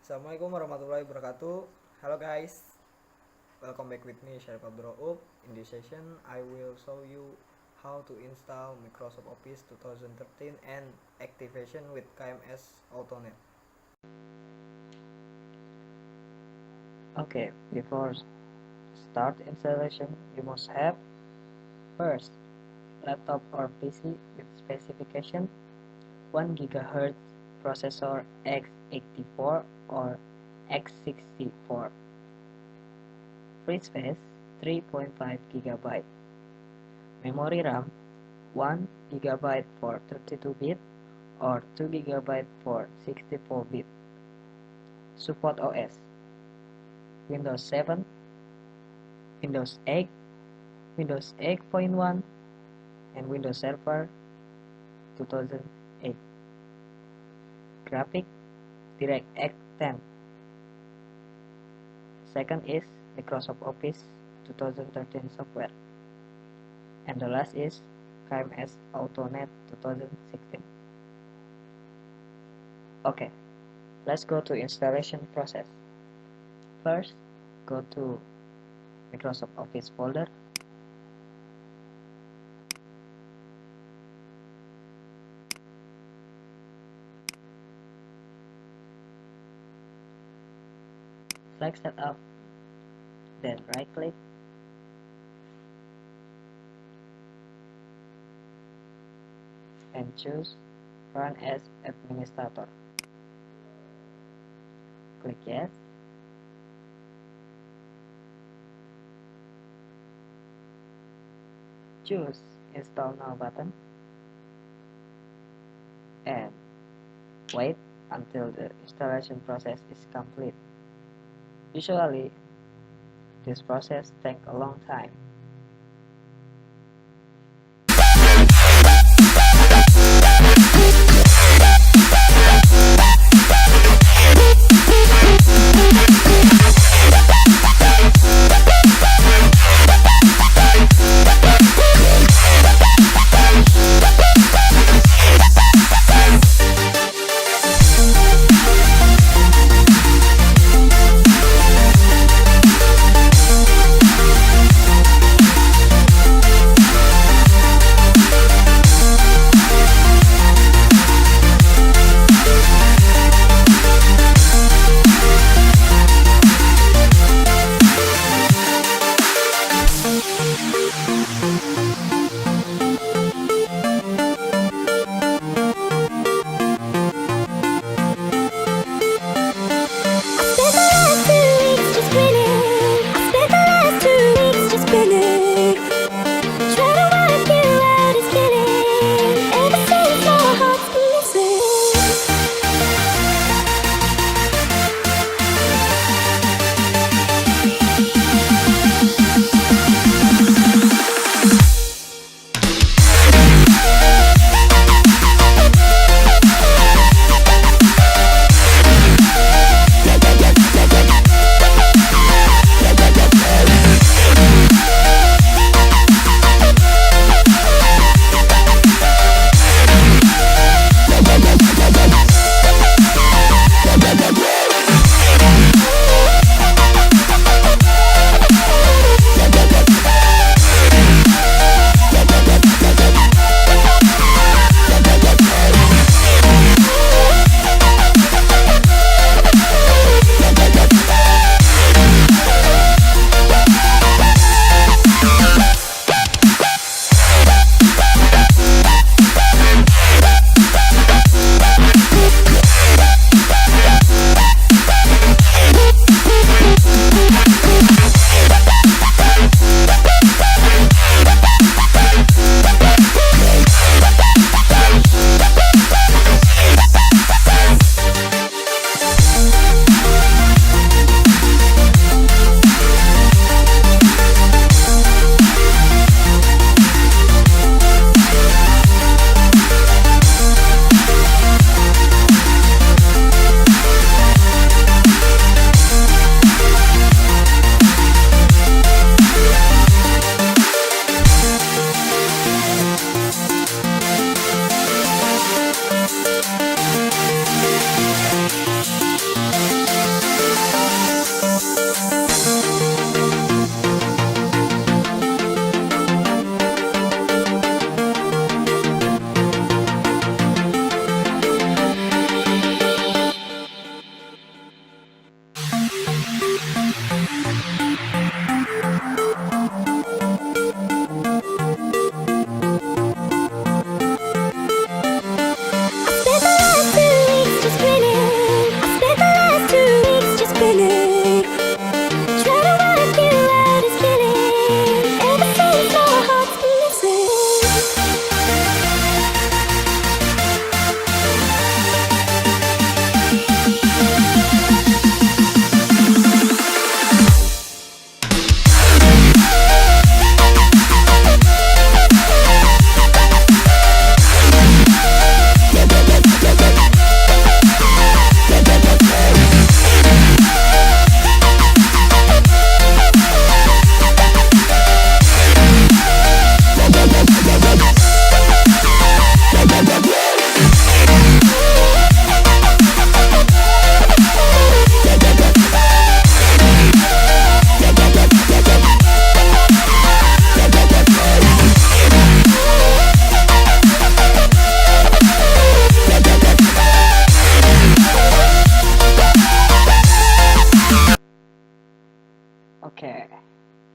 Assalamualaikum warahmatullahi wabarakatuh. Hello guys, welcome back with me Syarief Abdul. In this session, I will show you how to install Microsoft Office 2013 and activation with KMSAuto. Okay, before start installation, you must have first laptop or PC with specification 1 GHz processor x84 or x64, free space 3.5 GB, memory RAM 1 GB for 32-bit or 2 GB for 64-bit, support OS Windows 7, Windows 8, Windows 8.1, and Windows Server 2008. Graphic DirectX 10. Second is Microsoft Office 2013 software. And the last is KMSAuto 2016. Okay, let's go to installation process. First, go to Microsoft Office folder. Select Setup, then right-click, and choose Run as Administrator. Click Yes. Choose Install Now button and wait until the installation process is complete. Usually, this process takes a long time.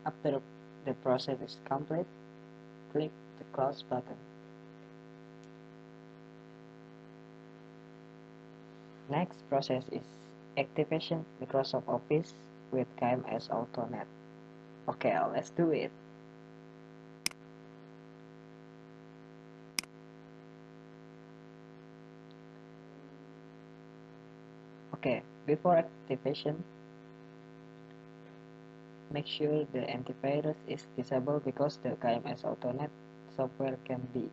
After the process is complete, click the close button. Next process is activation Microsoft Office with KMSAuto Net. Okay, let's do it. Okay, before activation, make sure the antivirus is disabled because the KMSAuto Net software can be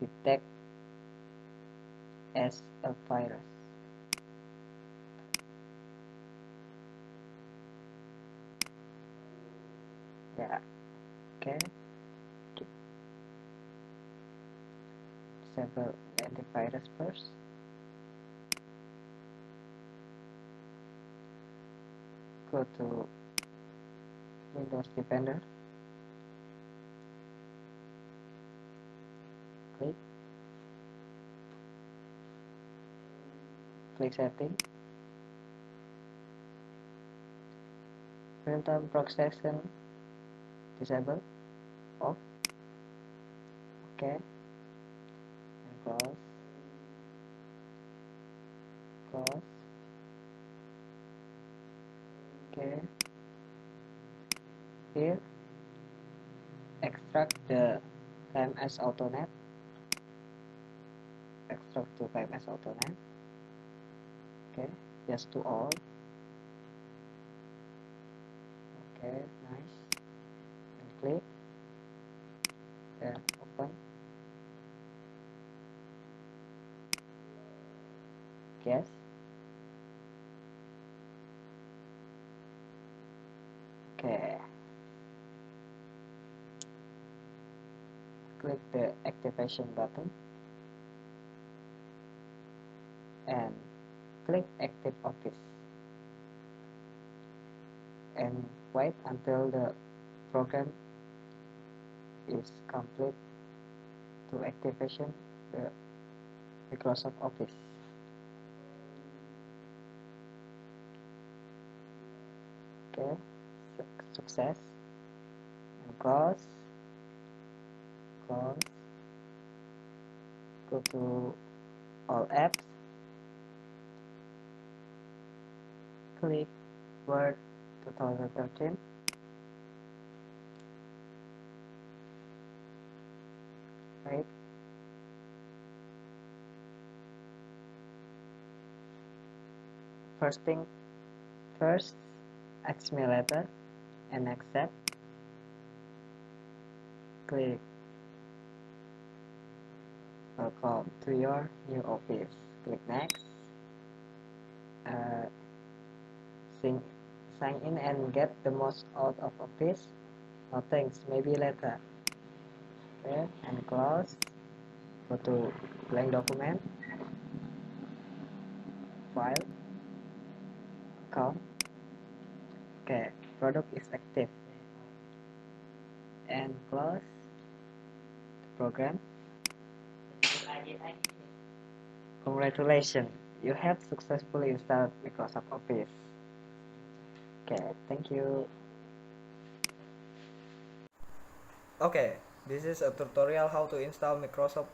detected as a virus. Yeah, okay. Disable the antivirus first. Go to Windows Defender. Click Settings. Real-time protection disable, off. Okay. And close. Close. Okay. Here, extract the KMSAuto Net. Extract to KMSAuto Net. Okay, yes to all. Okay, nice. And click. Then open. Yes. Okay. Click the activation button and click Active Office and wait until the program is complete to activation the Microsoft Office. Okay, success. And close. Close. Go to all apps. Click Word 2013. Right. First thing first, ask me later and accept. Click Welcome to your new office. Click Next. Sign in and get the most out of Office. No thanks, maybe later. Okay, and close. Go to blank document, file, account. Okay, product is active. And close the program. Congratulations, you have successfully installed Microsoft Office. Okay, thank you. Okay, this is a tutorial how to install Microsoft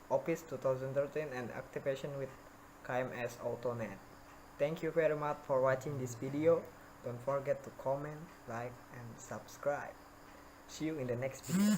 Office 2013 and activation with KMSAuto.net. Thank you very much for watching this video. Don't forget to comment, like, and subscribe. See you in the next video.